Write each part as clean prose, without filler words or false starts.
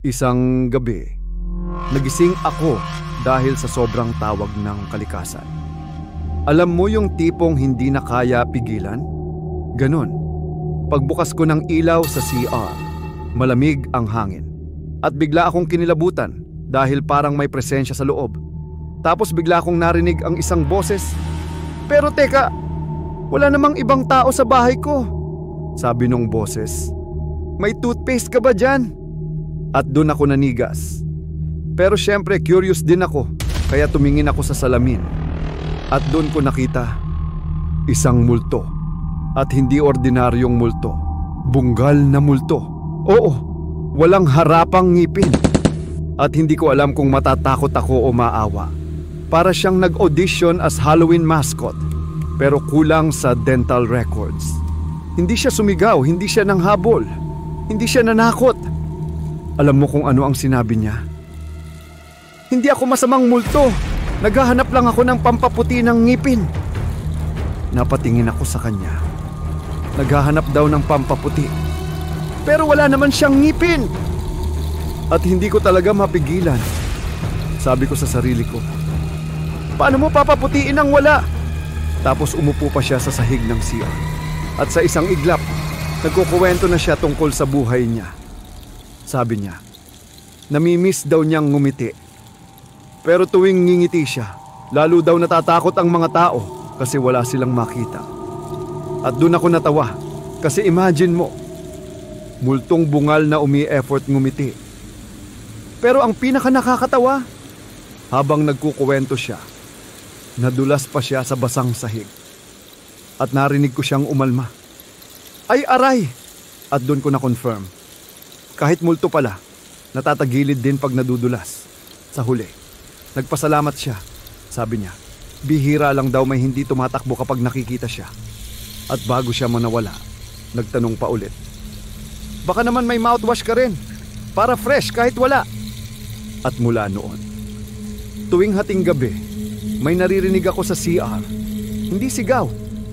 Isang gabi, nagising ako dahil sa sobrang tawag ng kalikasan. Alam mo yung tipong hindi na kaya pigilan? Ganon. Pagbukas ko ng ilaw sa CR, malamig ang hangin. At bigla akong kinilabutan dahil parang may presensya sa loob. Tapos bigla akong narinig ang isang boses. Pero teka, wala namang ibang tao sa bahay ko. Sabi nung boses, may toothpaste ka ba dyan? At doon ako nanigas. Pero syempre curious din ako, kaya tumingin ako sa salamin. At doon ko nakita isang multo. At hindi ordinaryong multo, bunggal na multo. Oo, walang harapang ngipin. At hindi ko alam kung matatakot ako o maawa. Para siyang nag-audition as Halloween mascot, pero kulang sa dental records. Hindi siya sumigaw, hindi siya nanghabol, hindi siya nanakot. Alam mo kung ano ang sinabi niya? Hindi ako masamang multo. Naghahanap lang ako ng pampaputi ng ngipin. Napatingin ako sa kanya. Naghahanap daw ng pampaputi. Pero wala naman siyang ngipin. At hindi ko talaga mapigilan. Sabi ko sa sarili ko, paano mo papaputiin ang wala? Tapos umupo pa siya sa sahig ng CR. At sa isang iglap, nagkukuwento na siya tungkol sa buhay niya. Sabi niya, namimiss daw niyang ngumiti. Pero tuwing ngingiti siya, lalo daw natatakot ang mga tao kasi wala silang makita. At doon ako natawa kasi imagine mo, multong bungal na umi-effort ngumiti. Pero ang pinaka nakakatawa, habang nagkukuwento siya, nadulas pa siya sa basang sahig. At narinig ko siyang umalma. Ay aray! At doon ko na-confirm. Kahit multo pala, natatagilid din pag nadudulas. Sa huli, nagpasalamat siya. Sabi niya, bihira lang daw may hindi tumatakbo kapag nakikita siya. At bago siya manawala, nagtanong pa ulit. Baka naman may mouthwash ka rin, para fresh kahit wala. At mula noon, tuwing hating gabi, may naririnig ako sa CR. Hindi sigaw,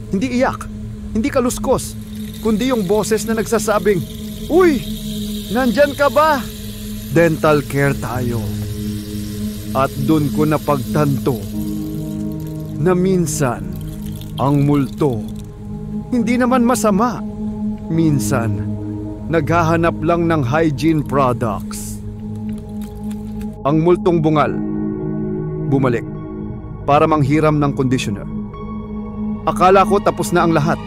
hindi iyak, hindi kaluskos, kundi yung boses na nagsasabing, uy! Nandyan ka ba? Dental care tayo. At dun ko napagtanto na minsan ang multo hindi naman masama. Minsan naghahanap lang ng hygiene products. Ang multong bungal bumalik para manghiram ng conditioner. Akala ko tapos na ang lahat.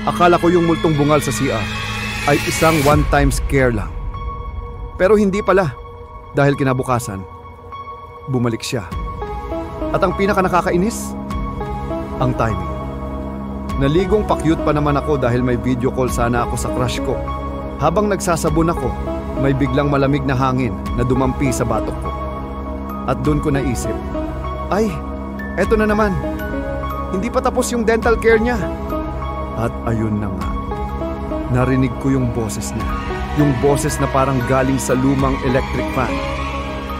Akala ko yung multong bungal sa CR ay isang one-time scare lang. Pero hindi pala, dahil kinabukasan, bumalik siya. At ang pinaka nakakainis, ang timing. Naligong pa-cute pa naman ako dahil may video call sana ako sa crush ko. Habang nagsasabon ako, may biglang malamig na hangin na dumampi sa batok ko. At doon ko naisip, ay, eto na naman. Hindi pa tapos yung dental care niya. At ayun na nga. Narinig ko yung boses niya. Yung boses na parang galing sa lumang electric fan.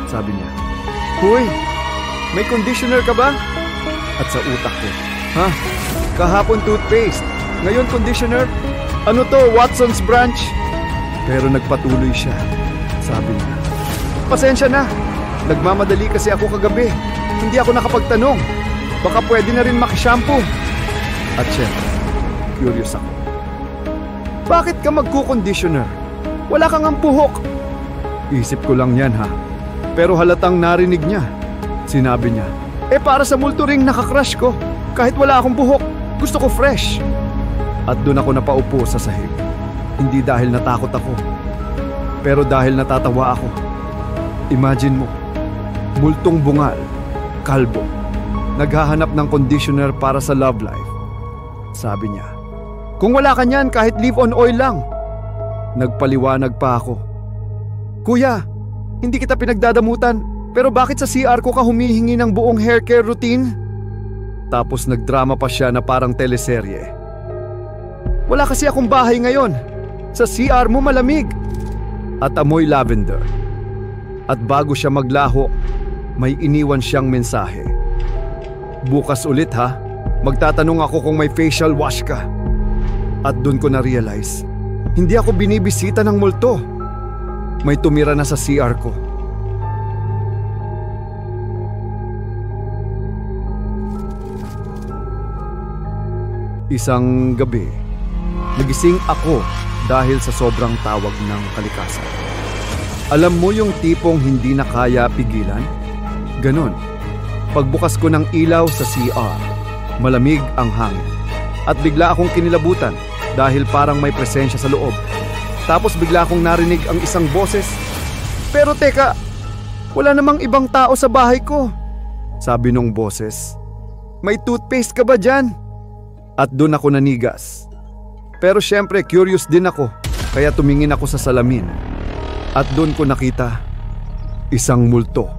Sabi niya, Hoy, may conditioner ka ba? At sa utak ko, ha? Kahapon toothpaste, ngayon conditioner? Ano to, Watson's Branch? Pero nagpatuloy siya. Sabi niya, pasensya na. Nagmamadali kasi ako kagabi. Hindi ako nakapagtanong. Baka pwede na rin makishampoo. At syempre, curious ako. Bakit ka magkukonditioner? Wala kang ampuhok. Isip ko lang yan ha. Pero halatang narinig niya. Sinabi niya, para sa multo ring nakakrush ko. Kahit wala akong buhok, gusto ko fresh. At doon ako napaupo sa sahig. Hindi dahil natakot ako, pero dahil natatawa ako. Imagine mo, multong bungal, kalbo, naghahanap ng conditioner para sa love life. Sabi niya, kung wala ka niyan kahit leave-on oil lang. Nagpaliwanag pa ako. Kuya, hindi kita pinagdadamutan, pero bakit sa CR ko ka humihingi ng buong hair care routine? Tapos nagdrama pa siya na parang teleserye. Wala kasi akong bahay ngayon. Sa CR mo malamig. At amoy lavender. At bago siya maglaho, may iniwan siyang mensahe. Bukas ulit ha, magtatanong ako kung may facial wash ka. At doon ko na-realize, hindi ako binibisita ng multo. May tumira na sa CR ko. Isang gabi, nagising ako dahil sa sobrang tawag ng kalikasan. Alam mo yung tipong hindi na kaya pigilan? Ganon. Pagbukas ko ng ilaw sa CR, malamig ang hangin. At bigla akong kinilabutan dahil parang may presensya sa loob. Tapos bigla akong narinig ang isang boses. Pero teka, wala namang ibang tao sa bahay ko. Sabi nung boses, may toothpaste ka ba dyan? At doon ako nanigas. Pero syempre curious din ako, kaya tumingin ako sa salamin. At doon ko nakita isang multo.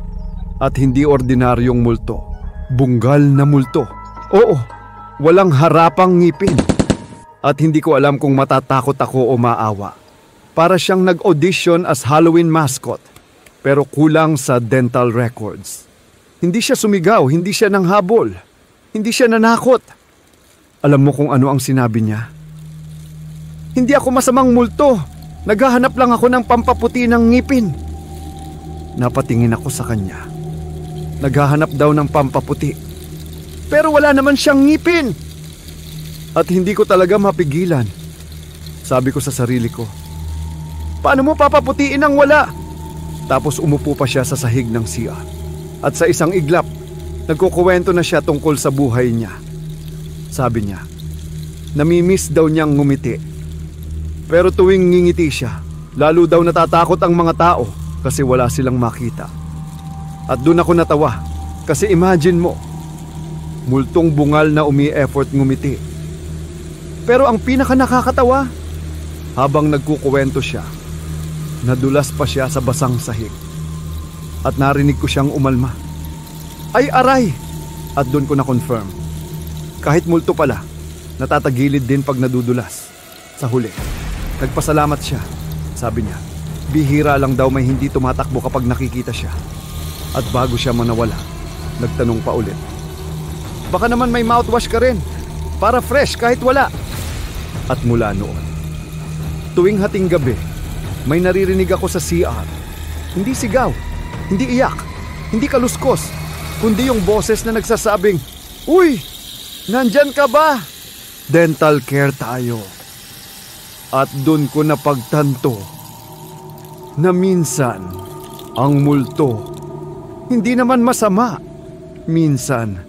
At hindi ordinaryong multo, bunggal na multo. Oo, walang harapang ngipin. At hindi ko alam kung matatakot ako o maawa. Para siyang nag-audition as Halloween mascot, pero kulang sa dental records. Hindi siya sumigaw, hindi siya nanghabol, hindi siya nanakot. Alam mo kung ano ang sinabi niya? Hindi ako masamang multo. Naghahanap lang ako ng pampaputi ng ngipin. Napatingin ako sa kanya. Naghahanap daw ng pampaputi. Pero wala naman siyang ngipin. At hindi ko talaga mapigilan. Sabi ko sa sarili ko, paano mo papaputiin ang wala? Tapos umupo pa siya sa sahig ng CR. At sa isang iglap, nagkukuwento na siya tungkol sa buhay niya. Sabi niya, namimiss daw niyang ngumiti. Pero tuwing ngingiti siya, lalo daw natatakot ang mga tao kasi wala silang makita. At doon ako natawa kasi imagine mo, multong bungal na umi-effort ngumiti. Pero ang pinaka nakakatawa, habang nagkukuwento siya, nadulas pa siya sa basang sahig. At narinig ko siyang umalma. Ay aray! At doon ko na-confirm. Kahit multo pala, natatagilid din pag nadudulas. Sa huli, nagpasalamat siya. Sabi niya, bihira lang daw may hindi tumatakbo kapag nakikita siya. At bago siya manawala, nagtanong pa ulit. Baka naman may mouthwash ka rin, para fresh kahit wala. At mula noon, tuwing hating gabi, may naririnig ako sa CR. Hindi sigaw, hindi iyak, hindi kaluskos, kundi yung boses na nagsasabing, uy, nandyan ka ba? Dental care tayo. At dun ko napagtanto na minsan ang multo hindi naman masama. Minsan,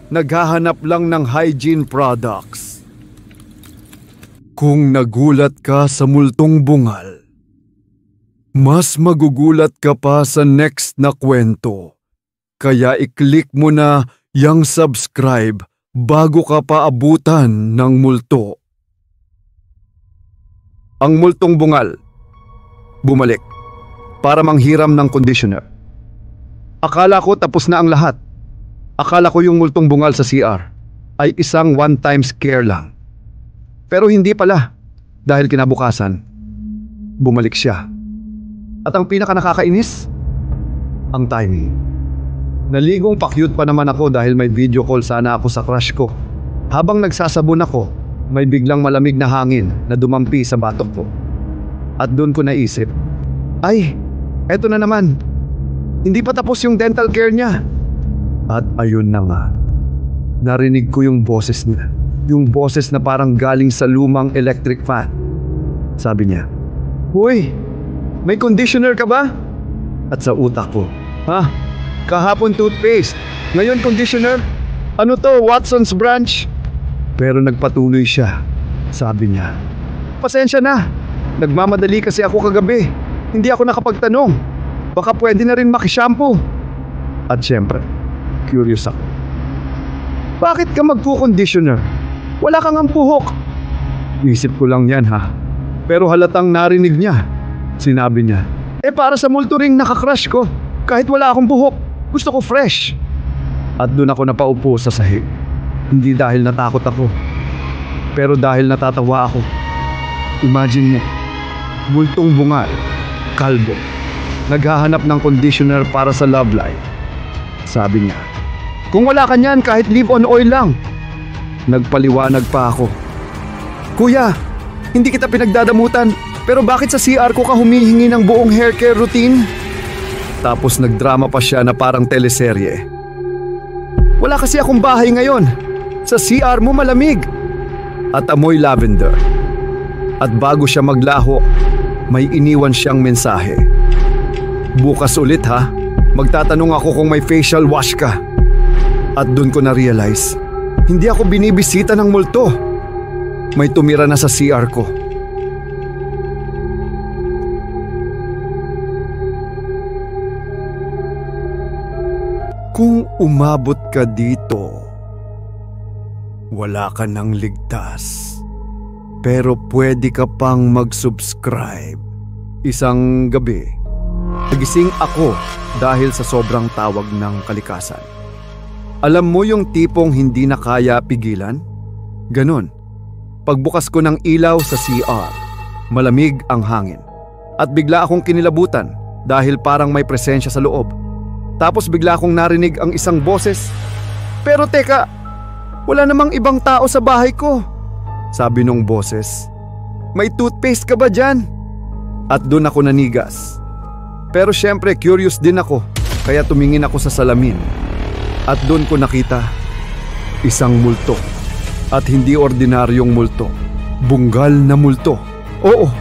naghahanap lang ng hygiene products. Kung nagulat ka sa multong bungal, mas magugulat ka pa sa next na kwento. Kaya i-click mo na yung subscribe bago ka paabutan ng multo. Ang multong bungal, bumalik para manghiram ng conditioner. Akala ko tapos na ang lahat. Akala ko yung multong bungal sa CR ay isang one-time scare lang. Pero hindi pala, dahil kinabukasan, bumalik siya. At ang pinaka nakakainis, ang timing. Naligong pa-cute pa naman ako dahil may video call sana ako sa crush ko. Habang nagsasabon ako, may biglang malamig na hangin na dumampi sa batok ko. At doon ko naisip, ay, eto na naman. Hindi pa tapos yung dental care niya. At ayun na nga, narinig ko yung boses niya. Yung boses na parang galing sa lumang electric fan. Sabi niya, "Hoy, may conditioner ka ba?" At sa utak ko, "Ha? Kahapon toothpaste, ngayon conditioner? Ano to, Watson's Branch?" Pero nagpatuloy siya. Sabi niya, "Pasensya na, nagmamadali kasi ako kagabi. Hindi ako nakapagtanong. Baka pwede na rin makishampoo." At syempre, curious ako. Bakit ka magpo-conditioner? Wala kang ampuhok. Isip ko lang yan ha. Pero halatang narinig niya. Sinabi niya, para sa multo ring nakakrush ko. Kahit wala akong buhok, gusto ko fresh. At doon ako napaupo sa sahig. Hindi dahil natakot ako, pero dahil natatawa ako. Imagine mo, multong bungal, kalbo, naghahanap ng conditioner para sa love life. Sabi niya, kung wala ka niyan kahit leave-on oil lang. Nagpaliwanag pa ako. Kuya, hindi kita pinagdadamutan, Pero bakit sa CR ko ka humihingi ng buong hair care routine? Tapos nagdrama pa siya na parang teleserye. Wala kasi akong bahay ngayon. Sa CR mo malamig. At amoy lavender. At bago siya maglaho, may iniwan siyang mensahe. Bukas ulit ha, magtatanong ako kung may facial wash ka. At dun ko na-realize, hindi ako binibisita ng multo. May tumira na sa CR ko. Kung umabot ka dito, wala ka nang ligtas. Pero pwede ka pang mag-subscribe. Isang gabi, nagising ako dahil sa sobrang tawag ng kalikasan. Alam mo yung tipong hindi na kaya pigilan? Ganon. Pagbukas ko ng ilaw sa CR, malamig ang hangin. At bigla akong kinilabutan dahil parang may presensya sa loob. Tapos bigla akong narinig ang isang boses. Pero teka, wala namang ibang tao sa bahay ko. Sabi nung boses, may toothpaste ka ba dyan? At doon ako nanigas. Pero syempre curious din ako, kaya tumingin ako sa salamin. At doon ko nakita, isang multo. At hindi ordinaryong multo, bunggal na multo. Oo,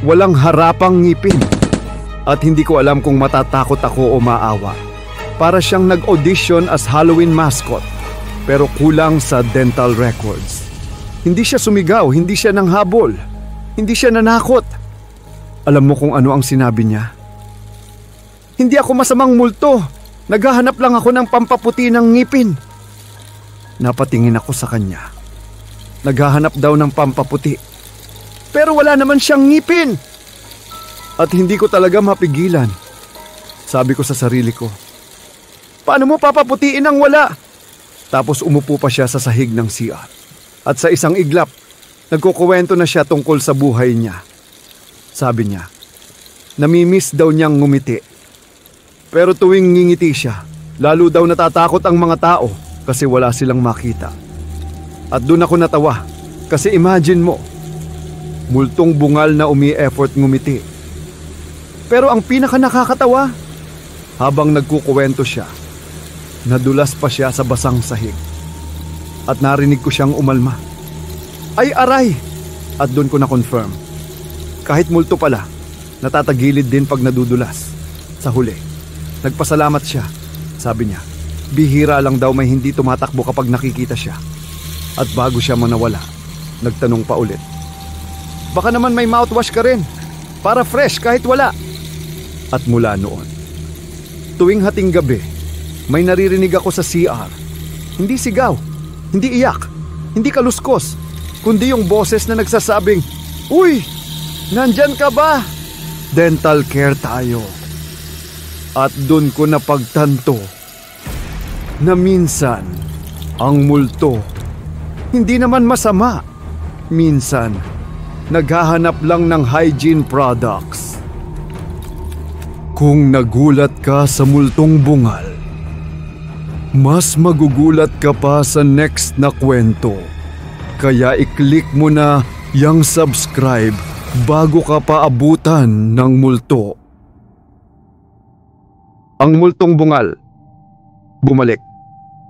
walang harapang ngipin. At hindi ko alam kung matatakot ako o maawa. Para siyang nag-audition as Halloween mascot, pero kulang sa dental records. Hindi siya sumigaw, hindi siya nanghabol, hindi siya nanakot. Alam mo kung ano ang sinabi niya? Hindi ako masamang multo, naghahanap lang ako ng pampaputi ng ngipin. Napatingin ako sa kanya. Naghahanap daw ng pampaputi. Pero wala naman siyang ngipin. At hindi ko talaga mapigilan. Sabi ko sa sarili ko, paano mo papaputiin ang wala? Tapos umupo pa siya sa sahig ng CR. At sa isang iglap, nagkukuwento na siya tungkol sa buhay niya. Sabi niya, namimiss daw niyang ngumiti. Pero tuwing ngingiti siya, lalo daw natatakot ang mga tao kasi wala silang makita. At doon ako natawa kasi imagine mo, multong bungal na umi-effort ngumiti. Pero ang pinaka nakakatawa, habang nagkukuwento siya, nadulas pa siya sa basang sahig. At narinig ko siyang umalma. Ay aray! At doon ko na-confirm. Kahit multo pala, natatagilid din pag nadudulas. Sa huli, nagpasalamat siya. Sabi niya, bihira lang daw may hindi tumatakbo kapag nakikita siya. At bago siya manawala, nagtanong pa ulit. Baka naman may mouthwash ka rin, para fresh kahit wala. At mula noon, tuwing hating gabi, may naririnig ako sa CR. Hindi sigaw, hindi iyak, hindi kaluskos, kundi yung boses na nagsasabing, uy, nandyan ka ba? Dental care tayo. At dun ko napagtanto na minsan ang multo hindi naman masama. Minsan, naghahanap lang ng hygiene products. Kung nagulat ka sa multong bungal, mas magugulat ka pa sa next na kwento. Kaya i-click mo na yung subscribe bago ka pa abutan ng multo. Ang multong bungal bumalik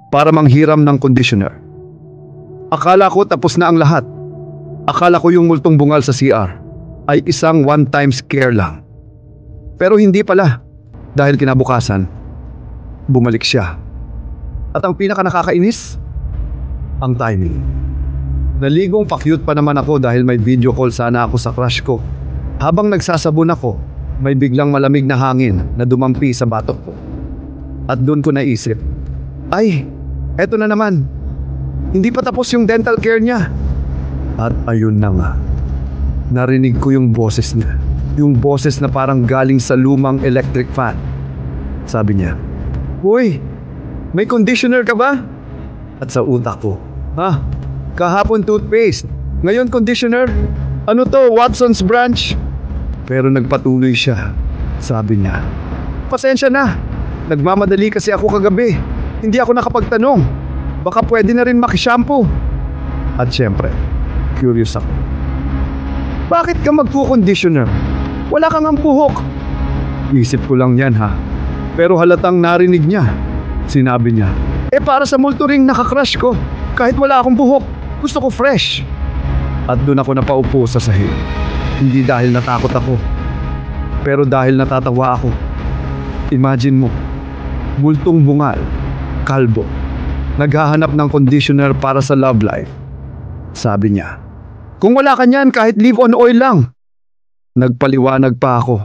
para manghiram ng conditioner. Akala ko tapos na ang lahat. Akala ko yung multong bungal sa CR ay isang one-time scare lang. Pero hindi pala, dahil kinabukasan, bumalik siya. At ang pinaka nakakainis, ang timing. Naligong pa-cute pa naman ako dahil may video call sana ako sa crush ko. Habang nagsasabon ako, may biglang malamig na hangin na dumampi sa batok ko. At doon ko naisip, ay, eto na naman. Hindi pa tapos yung dental care niya. At ayun na nga. Narinig ko yung boses niya. Yung boses na parang galing sa lumang electric fan. Sabi niya, "Uy, may conditioner ka ba?" At sa utak ko, "Ha? Kahapon toothpaste, ngayon conditioner? Ano to, Watson's Branch?" Pero nagpatuloy siya. Sabi niya, "Pasensya na. Nagmamadali kasi ako kagabi. Hindi ako nakapagtanong. Baka pwede na rin makishampoo." At syempre, curious ako. Bakit ka magpo-conditioner? Wala kang ang buhok. Isip ko lang yan ha. Pero halatang narinig niya. Sinabi niya, para sa multo ring nakakrush ko. Kahit wala akong buhok, gusto ko fresh. At doon ako napaupo sa sahig. Hindi dahil natakot ako, pero dahil natatawa ako. Imagine mo, multong bungal, kalbo, naghahanap ng conditioner para sa love life. Sabi niya, kung wala ka niyan kahit leave-on oil lang. Nagpaliwanag pa ako.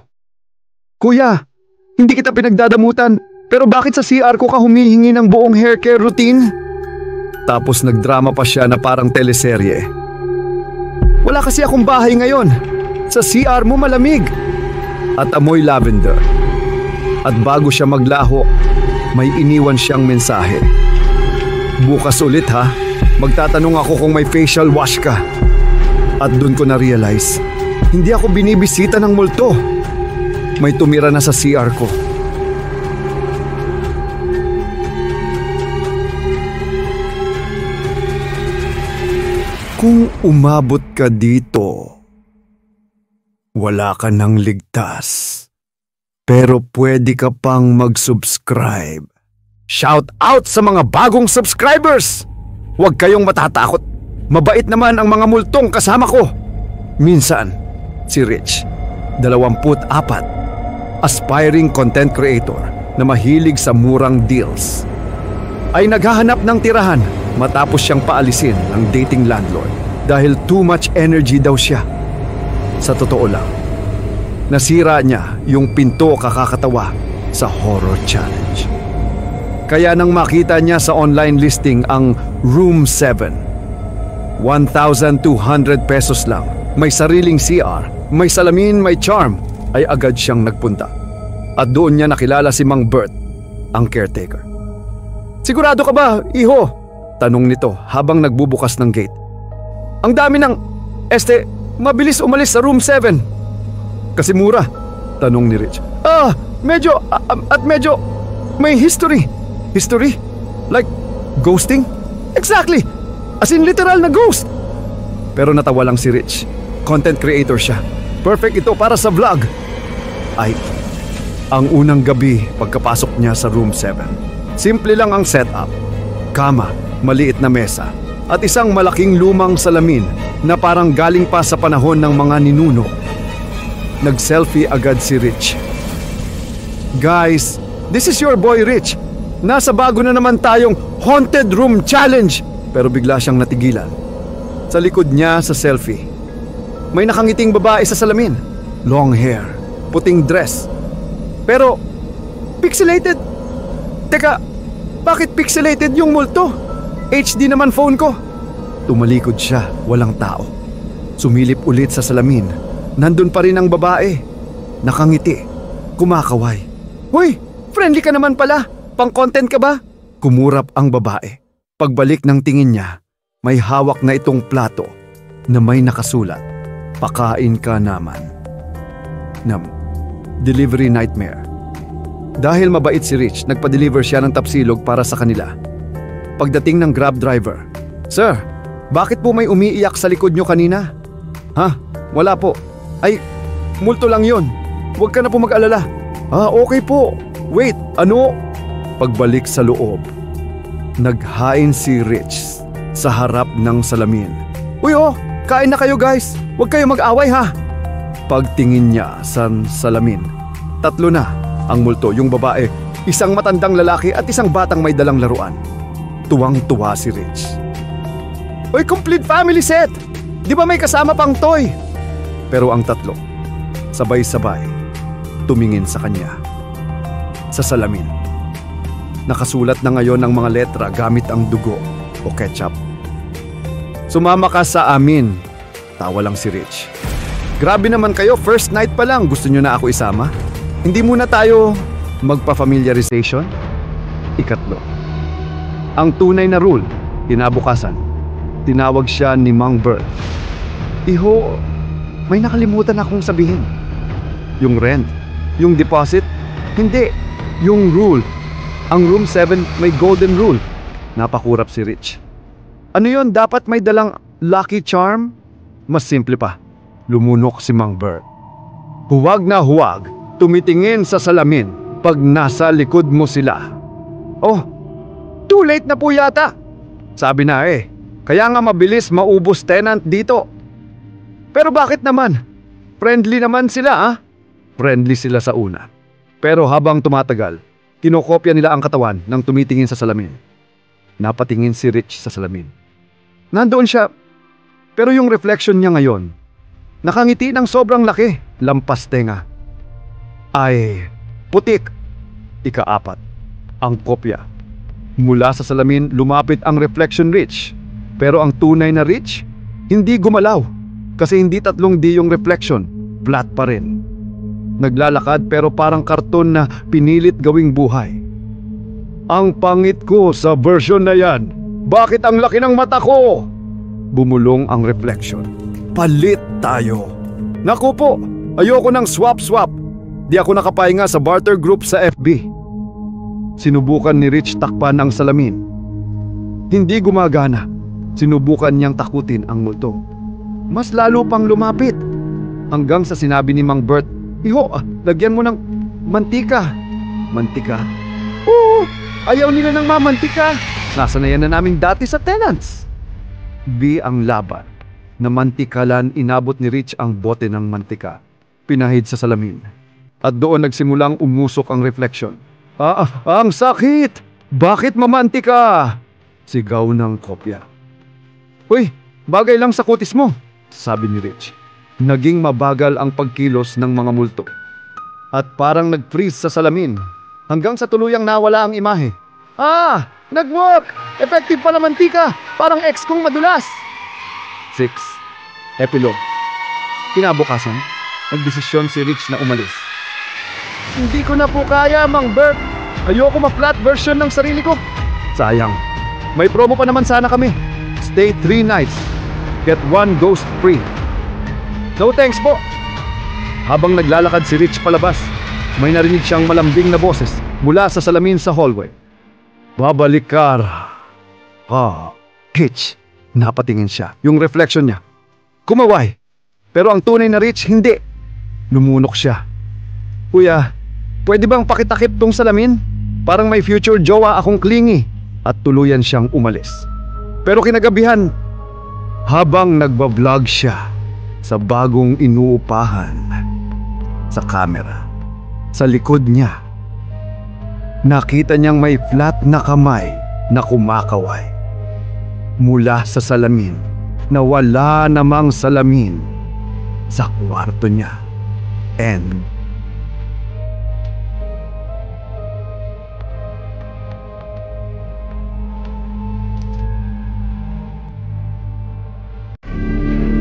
Kuya, hindi kita pinagdadamutan, pero bakit sa CR ko ka humihingi ng buong hair care routine? Tapos nagdrama pa siya na parang teleserye. Wala kasi akong bahay ngayon. Sa CR mo malamig. At amoy lavender. At bago siya maglaho, may iniwan siyang mensahe. Bukas ulit ha, magtatanong ako kung may facial wash ka. At dun ko na-realize, hindi ako binibisita ng multo. May tumira na sa CR ko. Kung umabot ka dito, wala ka nang ligtas. Pero pwede ka pang mag-subscribe. Shout out sa mga bagong subscribers! Huwag kayong matatakot. Mabait naman ang mga multong kasama ko. Minsan, si Rich, 24, aspiring content creator na mahilig sa murang deals, ay naghahanap ng tirahan matapos siyang paalisin ng dating landlord dahil too much energy daw siya. Sa totoo lang, nasira niya yung pinto kakakatawa sa horror challenge. Kaya nang makita niya sa online listing ang Room 7, 1,200 pesos lang, may sariling CR, may salamin, may charm, ay agad siyang nagpunta. At doon niya nakilala si Mang Bert, ang caretaker. Sigurado ka ba, iho? Tanong nito habang nagbubukas ng gate. Ang dami ng, mabilis umalis sa room 7. Kasi mura, tanong ni Rich. Medyo may history. History? Like ghosting? Exactly! As in literal na ghost! Pero natawa lang si Rich. Content creator siya. Perfect ito para sa vlog. Ay, ang unang gabi pagkapasok niya sa room 7. Simple lang ang setup. Kama, maliit na mesa, at isang malaking lumang salamin na parang galing pa sa panahon ng mga ninuno. Nag-selfie agad si Rich. Guys, this is your boy Rich. Nasa bago na naman tayong Haunted Room Challenge. Pero bigla siyang natigilan. Sa likod niya sa selfie, may nakangiting babae sa salamin. Long hair, puting dress. Pero, pixelated. Teka, bakit pixelated yung multo? HD naman phone ko. Tumalikod siya, walang tao. Sumilip ulit sa salamin. Nandun pa rin ang babae. Nakangiti, kumakaway. Hoy, friendly ka naman pala. Pang-content ka ba? Kumurap ang babae. Pagbalik ng tingin niya, may hawak na itong plato na may nakasulat, "Pakain ka naman." Delivery nightmare. Dahil mabait si Rich, nagpa-deliver siya ng tapsilog para sa kanila. Pagdating ng Grab driver, "Sir, bakit po may umiiyak sa likod nyo kanina?" "Ha? Wala po." "Ay, multo lang yon. Huwag ka na po mag-alala." Okay po. Wait, ano?" Pagbalik sa loob, naghain si Rich sa harap ng salamin. "Uy, kain na kayo guys. Huwag kayo mag-away ha." Pagtingin niya sa salamin, 3 na ang multo, yung babae, isang matandang lalaki at isang batang may dalang laruan. Tuwang-tuwa si Rich. "Uy, complete family set! Di ba may kasama pang toy?" Pero ang 3, sabay-sabay, tumingin sa kanya. Sa salamin, nakasulat na ngayon ang mga letra gamit ang dugo o ketchup. "Sumama ka sa amin." Tawa lang si Rich. "Grabe naman kayo, first night pa lang, gusto nyo na ako isama? Hindi muna tayo magpa-familiarization?" 3, ang tunay na rule. Kinabukasan, tinawag siya ni Mang Bert. "Iho, may nakalimutan akong sabihin." "Yung rent? Yung deposit?" "Hindi, yung rule. Ang room 7 may golden rule." Napakurap si Rich. "Ano yon? Dapat may dalang lucky charm?" "Mas simple pa. Lumunok si Mang Bert. Huwag na huwag tumitingin sa salamin pag nasa likod mo sila. Oh, too late na po yata. Sabi na eh, kaya nga mabilis maubos tenant dito. Pero bakit naman? Friendly naman sila ah. Friendly sila sa una. Pero habang tumatagal, kinokopya nila ang katawan ng tumitingin sa salamin. Napatingin si Rich sa salamin. Nandoon siya, pero yung reflection niya ngayon, nakangiti ng sobrang laki, lampas tenga. Ay, putik. Ika-4, ang kopya. Mula sa salamin lumapit ang reflection Rich. Pero ang tunay na Rich, hindi gumalaw. Kasi hindi 3D yung reflection, flat pa rin. Naglalakad pero parang karton na pinilit gawing buhay. Ang pangit ko sa version na yan. Bakit ang laki ng mata ko? Bumulong ang reflection. Palit tayo. Naku po, ayoko ng swap-swap. Di ako nakapahinga sa barter group sa FB. Sinubukan ni Rich takpan ang salamin. Hindi gumagana. Sinubukan niyang takutin ang multo. Mas lalo pang lumapit. Hanggang sa sinabi ni Mang Bert, "Iho, lagyan mo ng mantika." Mantika? Oo, ayaw nila ng mamantika. Nasanayan na namin dati sa tenants. Ang laban. Namantikalan, inabot ni Rich ang bote ng mantika. Pinahid sa salamin. At doon nagsimulang umusok ang reflection. Ang sakit! Bakit mamantika? Sigaw ng kopya. Uy, bagay lang sa kutis mo, sabi ni Rich. Naging mabagal ang pagkilos ng mga multo. At parang nag-freeze sa salamin. Hanggang sa tuluyang nawala ang imahe. Nag-work! Effective pa naman tika! Parang ex kong madulas! 6. Epilogue. Kinabukasan, nagdesisyon si Rich na umalis. Hindi ko na po kaya, Mang Bert. Ayoko ma-flat version ng sarili ko. Sayang. May promo pa naman sana kami. Stay 3 nights. Get 1 ghost free. No thanks po. Habang naglalakad si Rich palabas, may narinig siyang malambing na boses mula sa salamin sa hallway. Babalik ka. Rich. Napatingin siya. Yung reflection niya. Kumaway. Pero ang tunay na Rich, hindi. Lumunok siya. Kuya, pwede bang pakitakip tong salamin? Parang may future jowa akong clingy. At tuluyan siyang umalis. Pero kinagabihan, habang nagbablog siya sa bagong inuupahan sa camera, sa likod niya, nakita niyang may flat na kamay na kumakaway. Mula sa salamin na wala namang salamin sa kwarto niya. And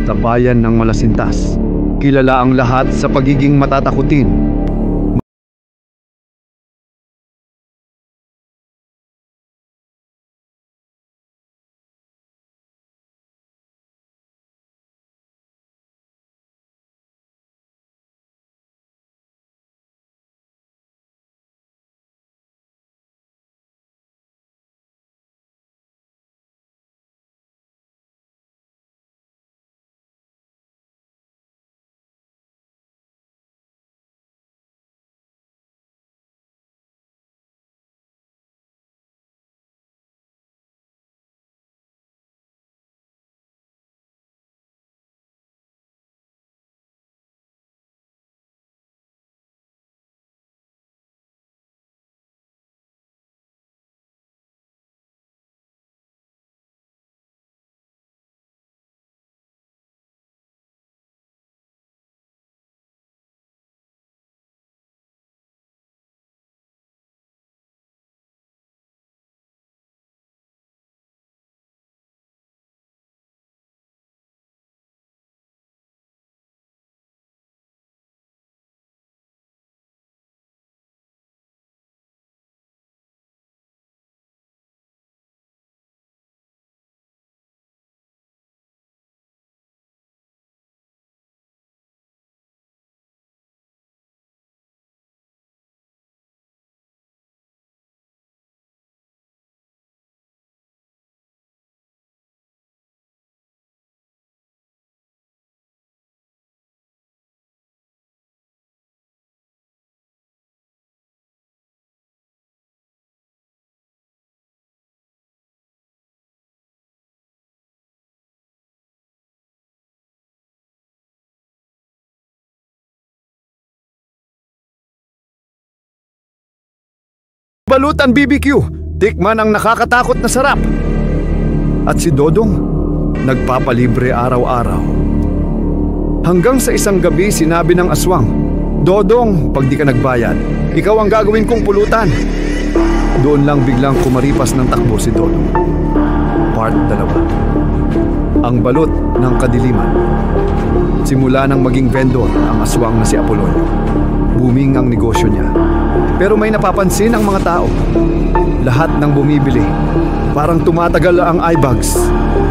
sa bayan ng Malasintas, kilala ang lahat sa pagiging matatakutin Balutan BBQ, tikman ang nakakatakot na sarap. At si Dodong, nagpapalibre araw-araw. Hanggang sa isang gabi sinabi ng aswang, Dodong, pag di ka nagbayad, ikaw ang gagawin kong pulutan. Doon lang biglang kumaripas ng takbo si Dodong. Part 2. Ang balot ng kadiliman. Simula nang maging vendor ang aswang na si Apolonio. Booming ang negosyo niya. Pero may napapansin ang mga tao. Lahat ng bumibili, parang tumatagal ang eye bags.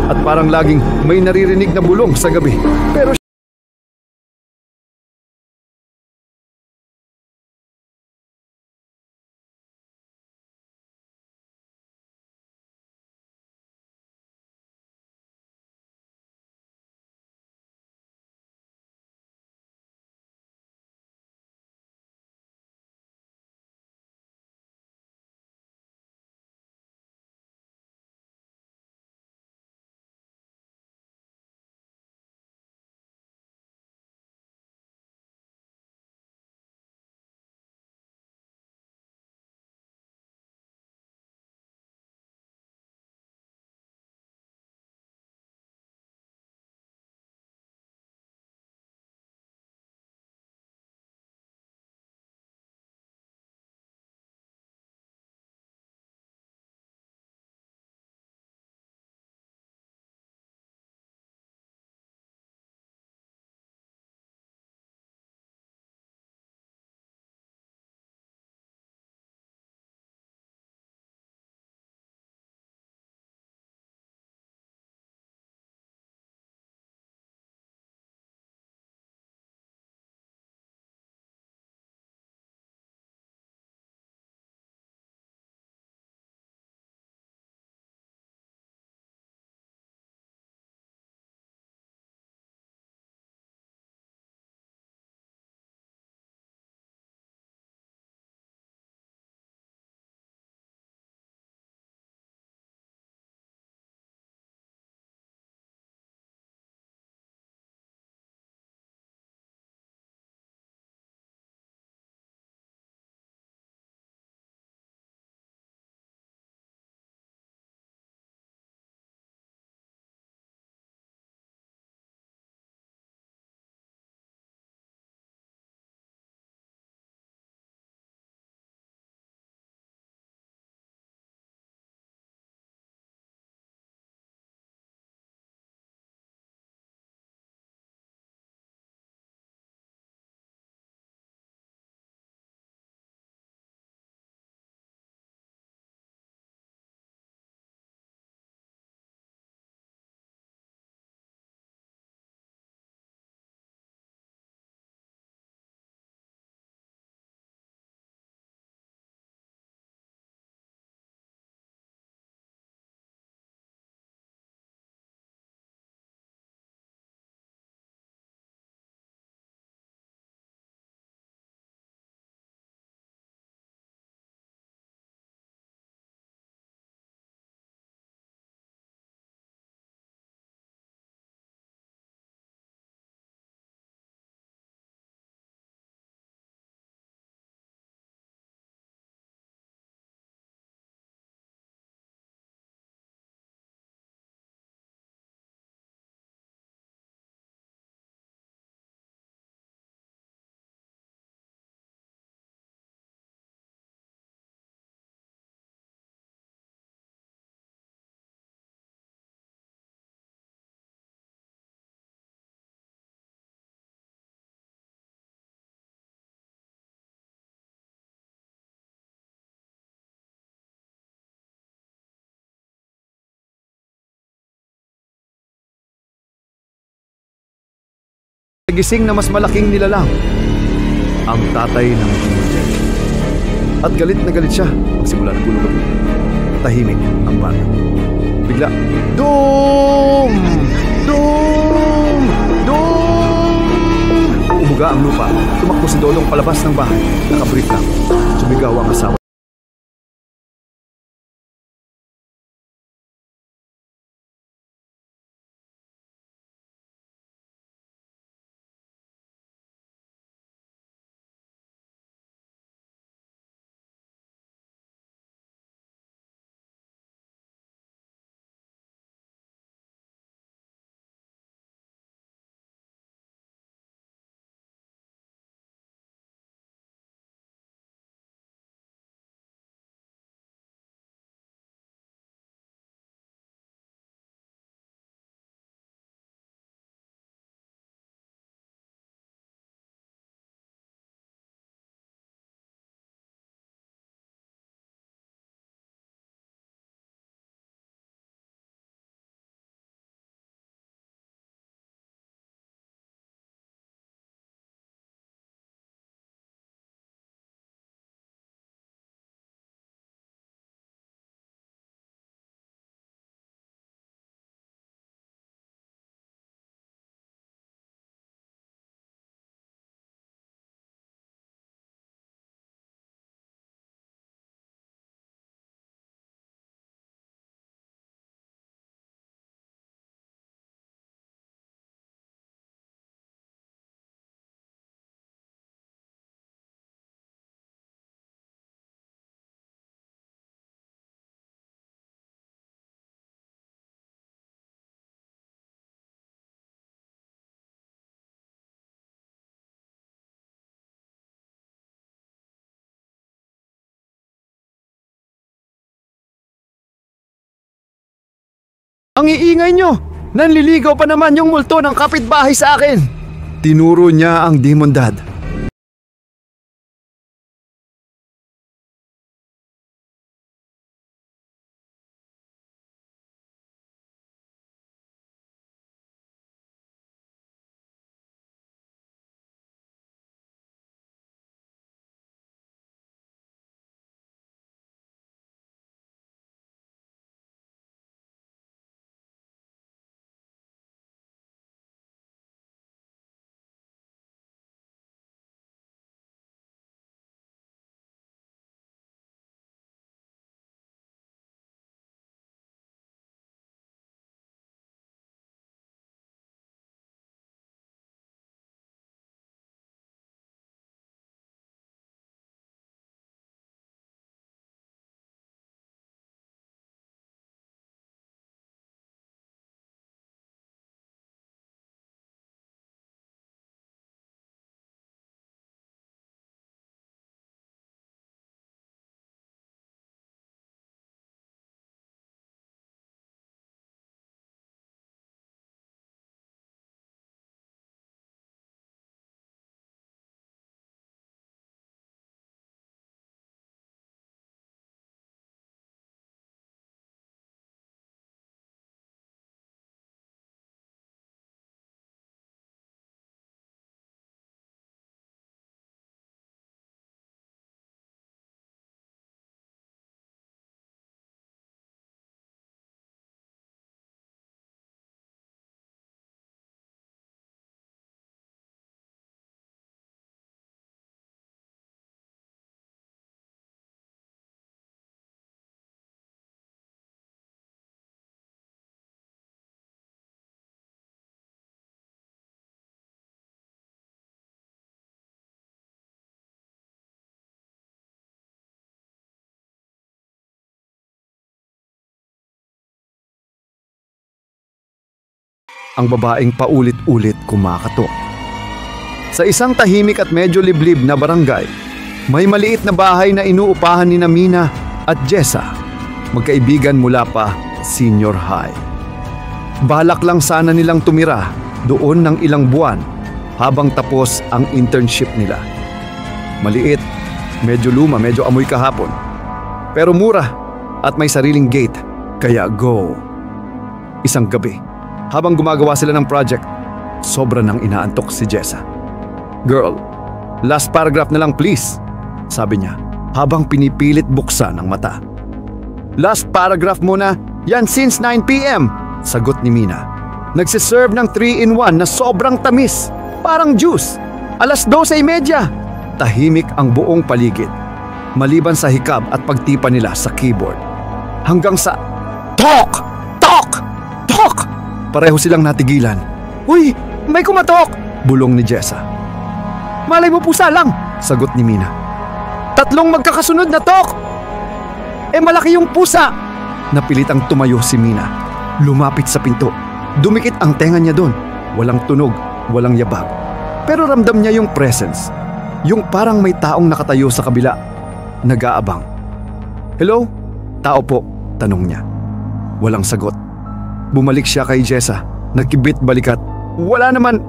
At parang laging may naririnig na bulong sa gabi. Pero gising na mas malaking nilalang, ang tatay ng teenager. At galit na galit siya magsimula na gulong. Tahimik ang bata. Bigla, Doom! Doom! Doom! Umuga ang lupa. Tumakbo si Dodong palabas ng bahay. Nakabrief lang. Sumigaw ang asawa. Ang iingay nyo! Nanliligaw pa naman yung multo ng kapitbahay sa akin! Tinuro niya ang Demon Dad. Ang babaeng paulit-ulit kumakatok. Sa isang tahimik at medyo liblib na barangay, may maliit na bahay na inuupahan ni Mina at Jessa, magkaibigan mula pa senior high. Balak lang sana nilang tumira doon ng ilang buwan habang tapos ang internship nila. Maliit, medyo luma, medyo amoy kahapon. Pero mura at may sariling gate, kaya go. Isang gabi, habang gumagawa sila ng project, sobra nang inaantok si Jessa. "Girl, last paragraph na lang please," sabi niya habang pinipilit buksan ang mata. "Last paragraph muna, yan since 9 p.m. sagot ni Mina. "Nagsiserve ng 3-in-1 na sobrang tamis, parang juice. 12:30. Tahimik ang buong paligid, maliban sa hikab at pagtipa nila sa keyboard. Hanggang sa "Talk! Talk! Talk!" Pareho silang natigilan. "Uy! May kumatok!" bulong ni Jessa. "Malay mo pusa lang," sagot ni Mina. "3 magkakasunod na tok! Malaki yung pusa!" Napilitang tumayo si Mina. Lumapit sa pinto. Dumikit ang tenga niya doon. Walang tunog, walang yabag. Pero ramdam niya yung presence. Yung parang may taong nakatayo sa kabila. Nag-aabang. "Hello? Tao po?" tanong niya. Walang sagot. Bumalik siya kay Jessa. Nagkibit balikat. "Wala naman."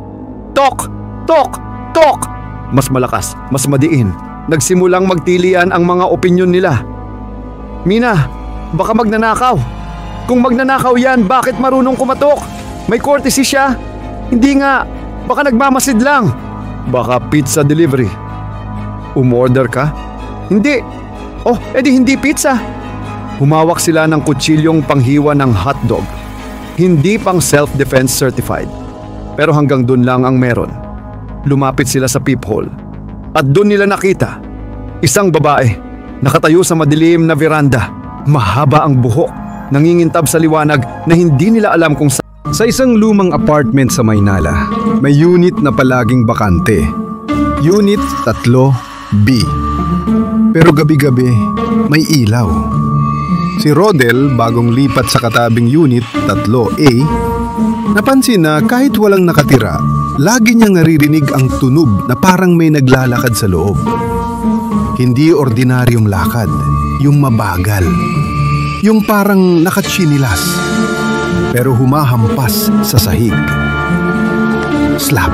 "Tok! Tok! Tok!" Mas malakas, mas madiin. Nagsimulang magtilian ang mga opinyon nila. "Mina, baka magnanakaw. Kung magnanakaw yan, bakit marunong kumatok? May courtesy siya." "Hindi nga, baka nagmamasid lang." "Baka pizza delivery." "Umorder ka?" "Hindi." "Oh, edi hindi pizza." Humawak sila ng kutsilyong panghiwa ng hotdog. Hindi pang self-defense certified. Pero hanggang dun lang ang meron. Lumapit sila sa peephole. At dun nila nakita isang babae, nakatayo sa madilim na veranda. Mahaba ang buhok, nangingintab sa liwanag na hindi nila alam kung saan. Sa isang lumang apartment sa Maynala, may unit na palaging bakante. Unit 3B. Pero gabi-gabi, may ilaw. Si Rodel, bagong lipat sa katabing unit 3A, napansin na kahit walang nakatira, lagi niyang naririnig ang tunog na parang may naglalakad sa loob. Hindi ordinaryong lakad, yung mabagal. Yung parang nakatsinilas. pero humahampas sa sahig. Slap,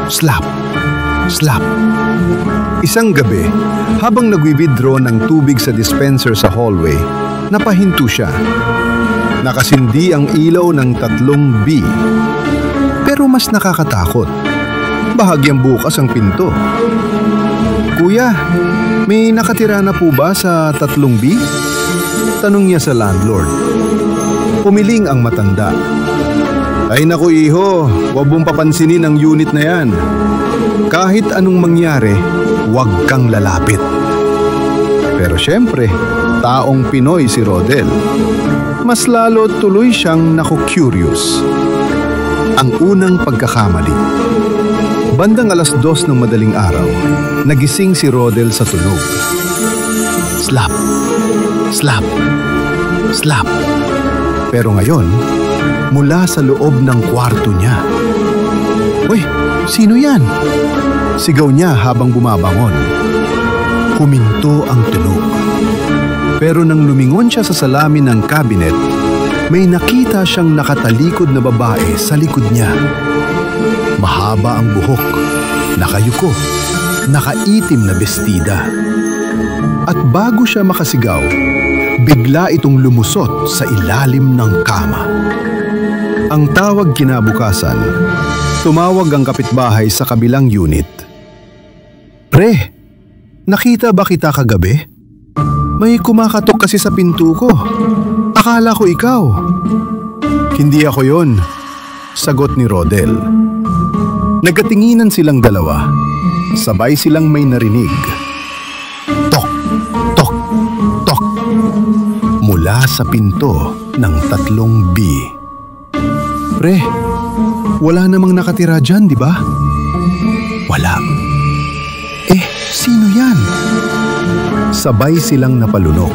slap, slap. Isang gabi, habang nagwi-withdraw ng tubig sa dispenser sa hallway, napahinto siya. Nakasindi ang ilaw ng 3 B. Pero mas nakakatakot. Bahagyang bukas ang pinto. Kuya, may nakatira na po ba sa 3 B? Tanong niya sa landlord. Pumiling ang matanda. Ay naku iho, huwag mong papansinin ang unit na yan. Kahit anong mangyari, huwag kang lalapit. Pero syempre, taong Pinoy si Rodel. Mas lalo tuloy siyang naku-curious. Ang unang pagkakamali. Bandang 2:00 ng madaling araw, nagising si Rodel sa tunog. Slap, slap, slap. Pero ngayon, mula sa loob ng kwarto niya. Uy, sino yan? Sigaw niya habang bumabangon. Huminto ang tunog. Pero nang lumingon siya sa salamin ng cabinet, may nakita siyang nakatalikod na babae sa likod niya. Mahaba ang buhok, nakayuko, nakaitim na bestida. At bago siya makasigaw, bigla itong lumusot sa ilalim ng kama. Ang tawag kinabukasan, tumawag ang kapitbahay sa kabilang unit. Pre, nakita ba kita kagabi? May kumakatok kasi sa pinto ko. Akala ko ikaw. Hindi ako yon, sagot ni Rodel. Nagkatinginan silang dalawa. Sabay silang may narinig. Tok, tok, tok. Mula sa pinto ng 3 B. Pre, wala namang nakatira dyan, di ba? Wala. Eh, sino yan? Sabay silang napalunok.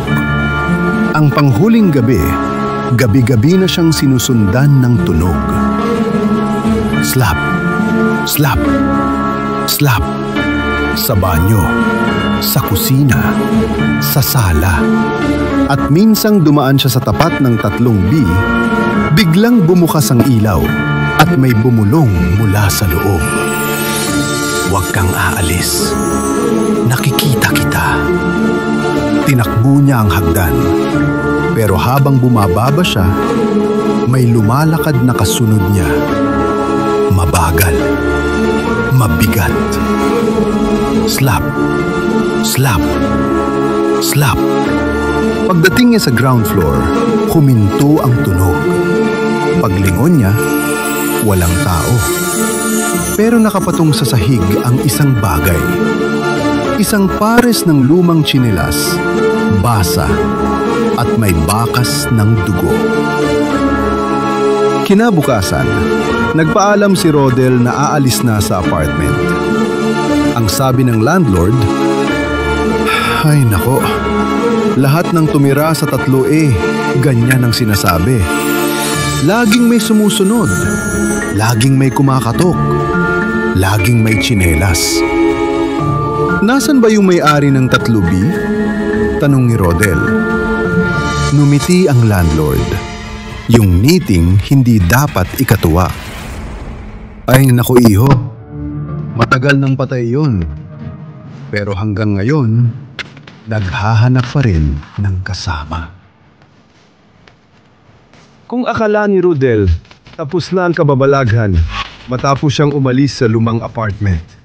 Ang panghuling gabi, gabi-gabi na siyang sinusundan ng tunog. Slap, slap, slap. Sa banyo, sa kusina, sa sala. At minsang dumaan siya sa tapat ng 3 B, biglang bumukas ang ilaw at may bumulong mula sa loob. Huwag kang aalis. Nakikita kita. Tinakbo niya ang hagdan. Pero habang bumababa siya, may lumalakad na kasunod niya. Mabagal. Mabigat. Slap. Slap. Slap. Pagdating niya sa ground floor, huminto ang tunog. Paglingon niya, walang tao. Pero nakapatong sa sahig ang isang bagay. Isang pares ng lumang tsinelas, basa, at may bakas ng dugo. Kinabukasan, nagpaalam si Rodel na aalis na sa apartment. Ang sabi ng landlord, ay nako, lahat ng tumira sa 3E, ganyan ang sinasabi. Laging may sumusunod, laging may kumakatok, laging may tsinelas. Nasaan ba yung may-ari ng 3B? Tanong ni Rodel. Numiti ang landlord. Yung meeting hindi dapat ikatuwa. Ay naku iho, matagal nang patay yun. Pero hanggang ngayon, naghahanap pa rin ng kasama. Kung akala ni Rodel, tapos na ang kababalaghan matapos siyang umalis sa lumang apartment.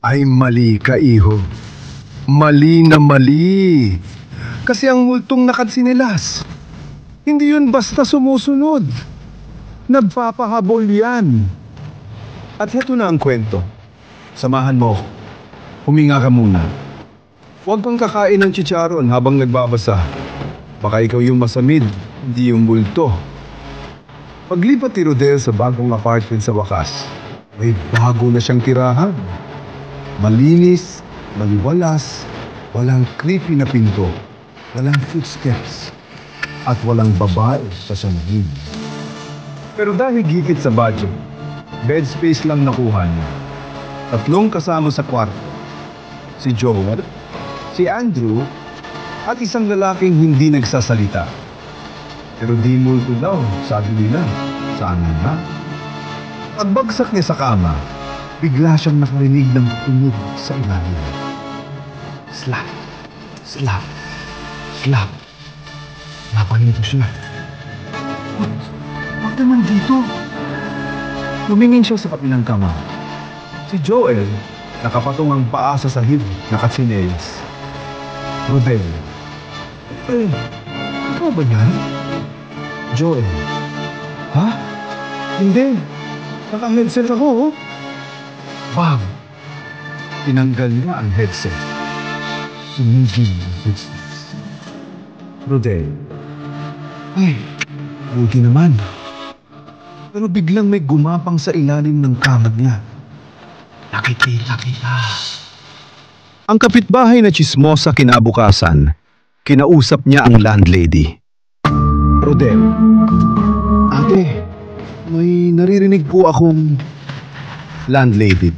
Ay mali ka iho. Mali na mali. Kasi ang multong nakatsinilas, hindi yun basta sumusunod. Nagpapahabol yan. At heto na ang kwento. Samahan mo. Huminga ka muna. Huwag kang kakain ng chicharon habang nagbabasa. Baka ikaw yung masamid, hindi yung multo. Paglipat ni Rodel sa bagong apartment sa wakas, may bago na siyang tirahan. Malinis, maliwalas, walang creepy na pinto, walang footsteps, at walang babae sa sanggid. Pero dahil gipit sa budget, bed space lang nakuha niya. 3 kasama sa kwarto. Si Joel, si Andrew, at isang lalaking hindi nagsasalita. Pero di multo daw, sabi nila. Sana na. Pagbagsak niya sa kama, bigla siyang nakarinig ng tunog sa ilalim. Slap, slap, slap. Napanito siya. Wag naman dito. Lumingin siya sa kabilang kama. Si Joel, nakapatong ang paa sa sahig, nakatsinelas. Rodel. Ikaw ba yan? Joel. Ha? Hindi. Naka-headset ako, oh. Bam! Tinanggal niya ang headset. Tumigil ang headset. Rodel. Ay, buti naman. Pero biglang may gumapang sa ilalim ng kama niya. Nakikita kita. Ang kapitbahay na tsismosa kinabukasan, kinausap niya ang landlady. Rodel, ate, may naririnig po akong... Landlady.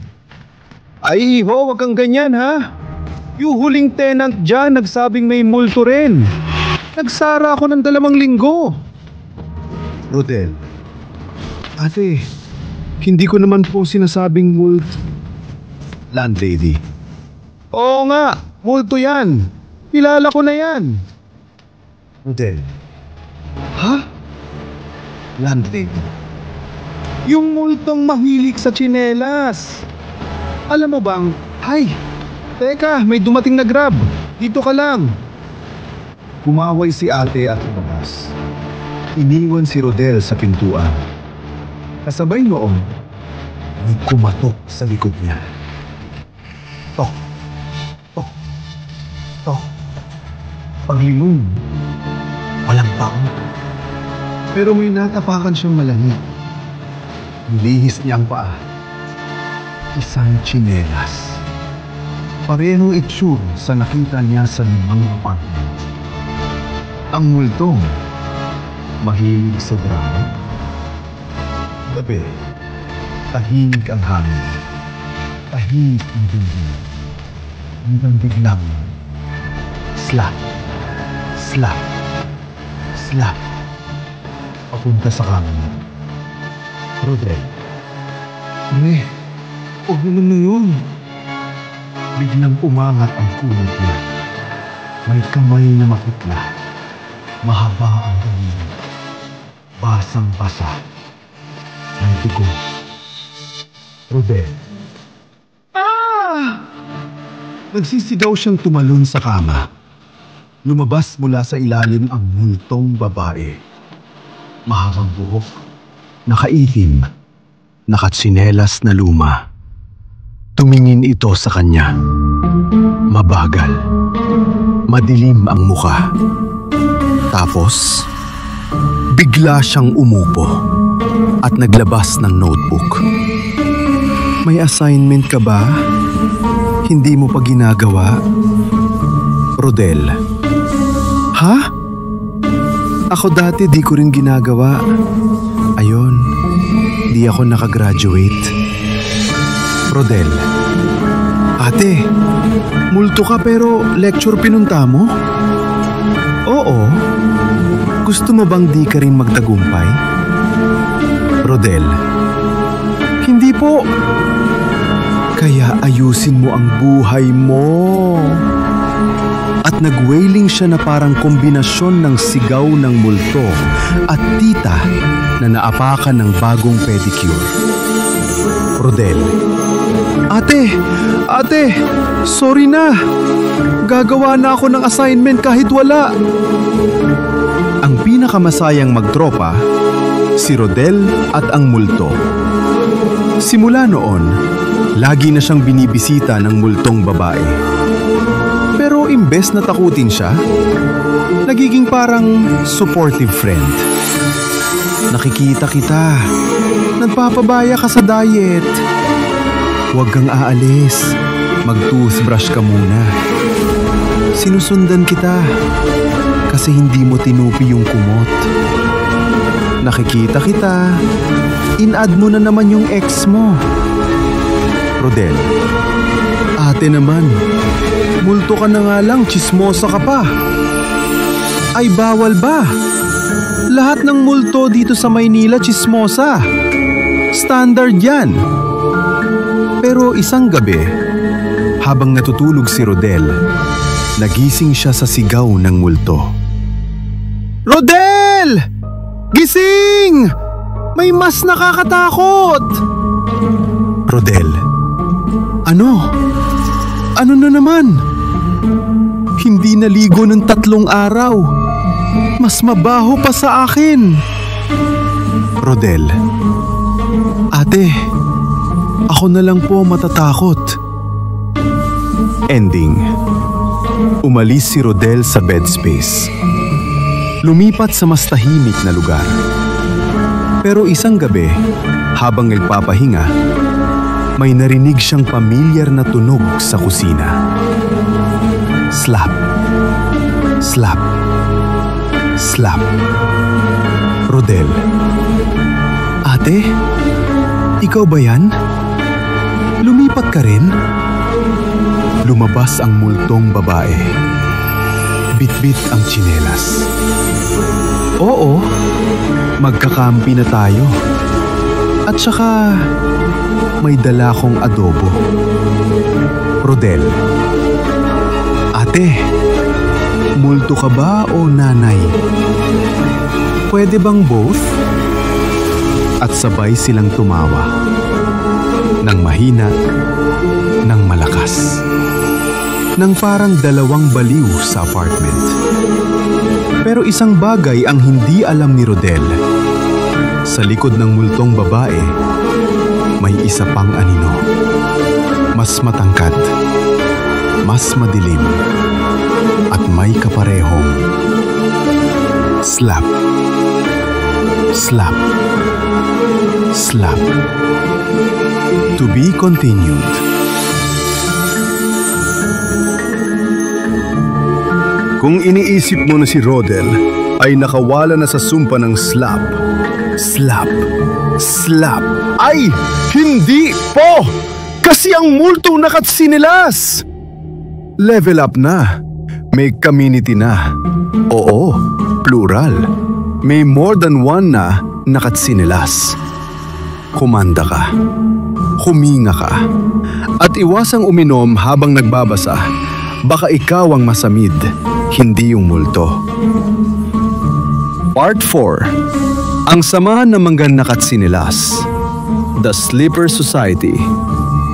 Ay, ho, wag kang ganyan, ha? Yung huling tenant dyan, nagsabing may multo rin. Nagsara ako ng 2 linggo. Rodel, ate, hindi ko naman po sinasabing multo. Landlady. Oo nga, multo yan. Kilala ko na yan. Rodel. Ha? Landlady. Yung multong mahilig sa tsinelas. Alam mo bang, ay, teka, may dumating na Grab. Dito ka lang. Kumaway si ate at lumabas. Iniwan si Rodel sa pintuan. Kasabay noon, may kumatok sa likod niya. Tok, tok, tok. Paglingon, walang tao. Pero may natapakan siyang malamig. Nilihis niya ang paa. Isang tsinelas. Parehong itsura sa nakita niya sa 5 apartment. Ang multo, mahilig sa drama. Gabi, tahimik ang hangin. Tahimik ang dingding. Hanggang biglang, slap, slap, slap. Papunta sa kama. Rodel. Huwag naman na yun. Biglang umangat ang kulot niya. May kamay na makitla. Mahaba ang dami. Basang-basa. May dugo. Rodel. Ah! Nagsisigaw siyang tumalon sa kama. Lumabas mula sa ilalim ang multong babae. Mahabang buhok. Nakaitim. Nakatsinelas na luma. Tumingin ito sa kanya. Mabagal. Madilim ang muka. Tapos, bigla siyang umupo at naglabas ng notebook. May assignment ka ba? Hindi mo pa ginagawa? Rodel. Ha? Ako dati di ko rin ginagawa. Ayon, di ako nakagraduate. Rodel. Ate, multo ka pero lecture pinunta mo? Oo. Gusto mo bang di ka rin magtagumpay? Rodel. Hindi po. Kaya ayusin mo ang buhay mo. At nagwailing siya na parang kombinasyon ng sigaw ng multo at tita na naapakan ng bagong pedicure. Rodel. Ate, sorry na. Gagawa na ako ng assignment kahit wala. Ang pinakamasayang magtropa, si Rodel at ang multo. Simula noon, lagi na siyang binibisita ng multong babae. Pero imbes na takutin siya, nagiging parang supportive friend. Nakikita kita. Nagpapabaya ka sa diet. Huwag kang aalis. Mag-toothbrush ka muna. Sinusundan kita kasi hindi mo tinupi yung kumot. Nakikita kita. In-add mo na naman yung ex mo. Rodel. Ate naman. Multo ka na nga lang, tsismosa ka pa. Ay bawal ba? Lahat ng multo dito sa Maynila chismosa. Standard yan. Pero isang gabi, habang natutulog si Rodel, nagising siya sa sigaw ng multo. Rodel! Gising! May mas nakakatakot! Rodel, ano? Ano na naman? Hindi naligo ng 3 araw. Mas mabaho pa sa akin. Rodel, ate, ako na lang po matatakot. Ending. Umalis si Rodel sa bed space. Lumipat sa mas tahimik na lugar. Pero isang gabi, habang nagpapahinga, may narinig siyang pamilyar na tunog sa kusina. Slap. Slap. Slap. Rodel. Ate, ikaw ba yan? Lumipat ka rin? Lumabas ang multong babae. Bit-bit ang tsinelas. Oo, magkakampi na tayo. At saka, may dala kong adobo. Rodel. Ate, multo ka ba o nanay? Pwede bang both? At sabay silang tumawa. Nang mahina, nang malakas. Nang parang 2 baliw sa apartment. Pero isang bagay ang hindi alam ni Rodel. Sa likod ng multong babae, may isa pang anino. Mas matangkad, mas madilim, at may kaparehong slap, slap, slap. To be continued. Kung iniisip mo na si Rodel ay nakawala na sa sumpa ng slap, slap, slap, ay hindi po! Kasi ang multong nakatsinilas! Level up na. May community na. Oo, plural. May more than one na nakatsinilas. Kumanda ka. Huminga ka. At iwasang uminom habang nagbabasa. Baka ikaw ang masamid, hindi yung multo. Part 4. Ang samahan ng manggan nakatsinilas. The Sleeper Society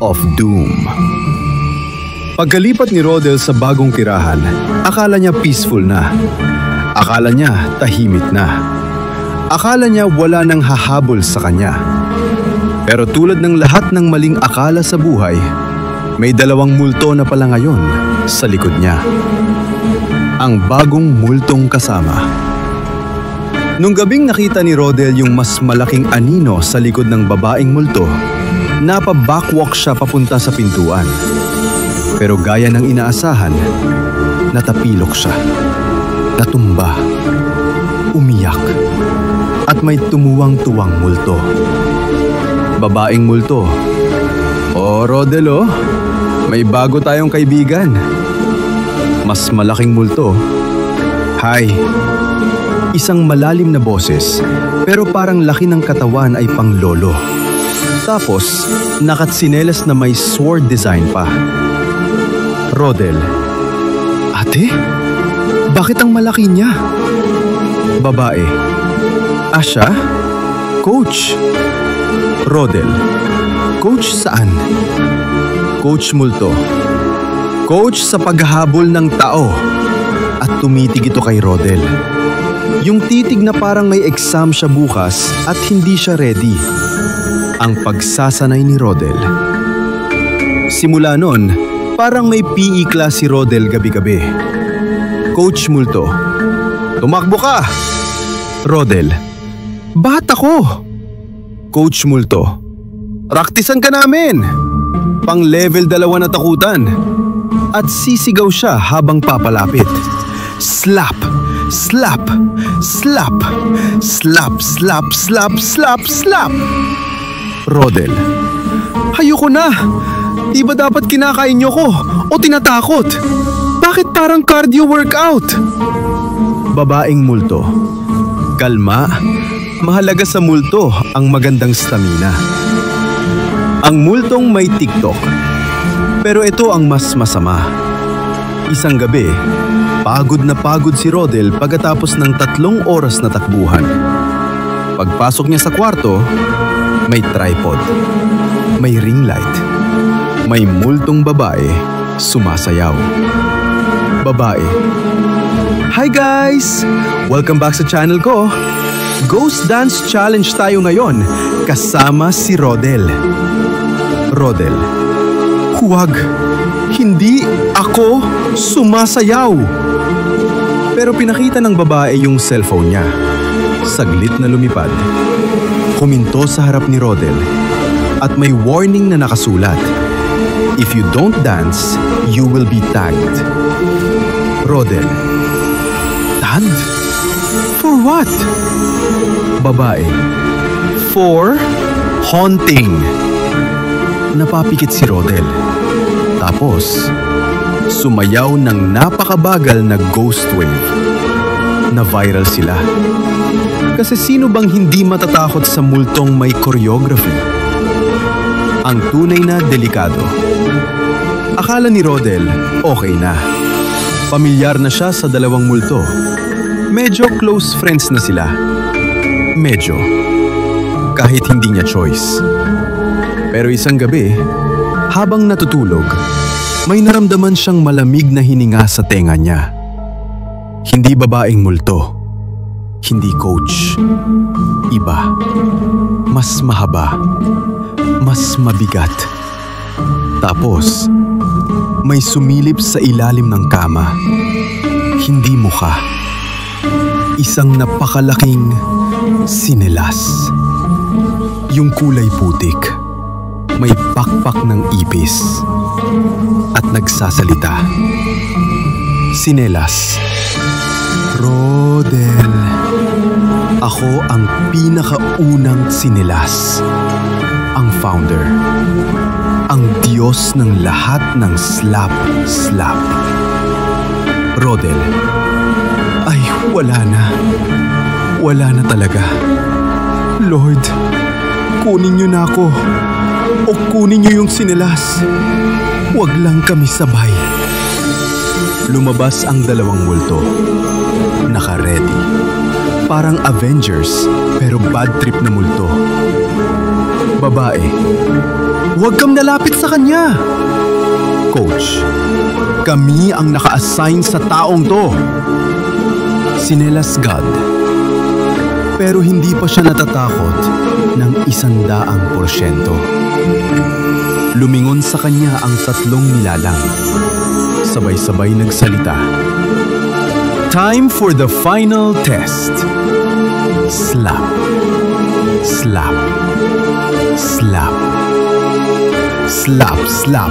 of Doom. Pagkalipat ni Rodel sa bagong tirahan, akala niya peaceful na. Akala niya tahimik na. Akala niya wala nang hahabol sa kanya. Pero tulad ng lahat ng maling akala sa buhay, may 2 multo na pala ngayon sa likod niya. Ang bagong multong kasama. Nung gabing nakita ni Rodel yung mas malaking anino sa likod ng babaeng multo, napa-backwalk siya papunta sa pintuan. Pero gaya ng inaasahan, natapilok siya. Natumba. Umiyak. At may tumuwang-tuwang multo. Babaeng multo. Oh, Rodel oh, may bago tayong kaibigan. Mas malaking multo. Hi. Isang malalim na boses, pero parang laki ng katawan ay pang lolo. Tapos, nakatsinelas na may sword design pa. Rodel. Ate? Bakit ang malaki niya? Babae. Asya? Coach. Rodel. Coach saan? Coach multo. Coach sa paghahabol ng tao. At tumitig ito kay Rodel. Yung titig na parang may exam siya bukas at hindi siya ready. Ang pagsasanay ni Rodel. Simula noon, parang may PE class si Rodel gabi-gabi. Coach multo. Tumakbo ka! Rodel. Ba't ako? Coach multo. Praktisan ka namin! Pang level 2 na takutan. At sisigaw siya habang papalapit. Slap! Slap! Slap! Slap! Slap! Slap! Slap! Slap! Rodel. Ayoko na! Di ba dapat kinakain niyo ko o tinatakot? Bakit parang cardio workout? Babaeng multo. Kalma, mahalaga sa multo ang magandang stamina. Ang multong may TikTok. Pero ito ang mas masama. Isang gabi, pagod na pagod si Rodel pagkatapos ng 3 oras na takbuhan. Pagpasok niya sa kwarto, may tripod, may ring light, may multong babae sumasayaw. Babae. Hi guys! Welcome back sa channel ko. Ghost Dance Challenge tayo ngayon kasama si Rodel. Rodel. Huwag! Hindi ako sumasayaw! Pero pinakita ng babae yung cellphone niya. Saglit na lumipad. Huminto sa harap ni Rodel at may warning na nakasulat. If you don't dance, you will be tagged. Rodel. Tagged? For what? Babae. For haunting. Napapikit si Rodel. Tapos, sumayaw ng napakabagal na ghost wave. Na-viral sila. Kasi sino bang hindi matatakot sa multong may choreography? Ang tunay na delikado. Akala ni Rodel, okay na. Pamilyar na siya sa 2 multo. Medyo close friends na sila. Medyo. Kahit hindi niya choice. Pero isang gabi, habang natutulog, may naramdaman siyang malamig na hininga sa tenga niya. Hindi babaeng multo. Hindi coach. Iba. Mas mahaba. Mas mabigat. Tapos, may sumilip sa ilalim ng kama. Hindi mukha. Isang napakalaking sinelas. Yung kulay putik. May pakpak ng ipis. At nagsasalita. Sinelas. Rodel. Ako ang pinakaunang sinelas. Ang founder. Ang Diyos ng lahat ng slap-slap. Rodel. Ay, wala na. Wala na talaga. Lord, kunin niyo na ako. O kunin niyo yung sinelas. Huwag lang kami sabay. Lumabas ang 2 multo. Naka-ready. Parang Avengers, pero bad trip na multo. Babae. Huwag kang nalapit sa kanya. Coach. Kami ang naka-assign sa taong to. Sinelas God. Pero hindi pa siya natatakot ng 100%. Lumingon sa kanya ang 3 nilalang. Sabay-sabay nagsalita. Time for the final test. Slap. Slap. Slap. Slap, slap,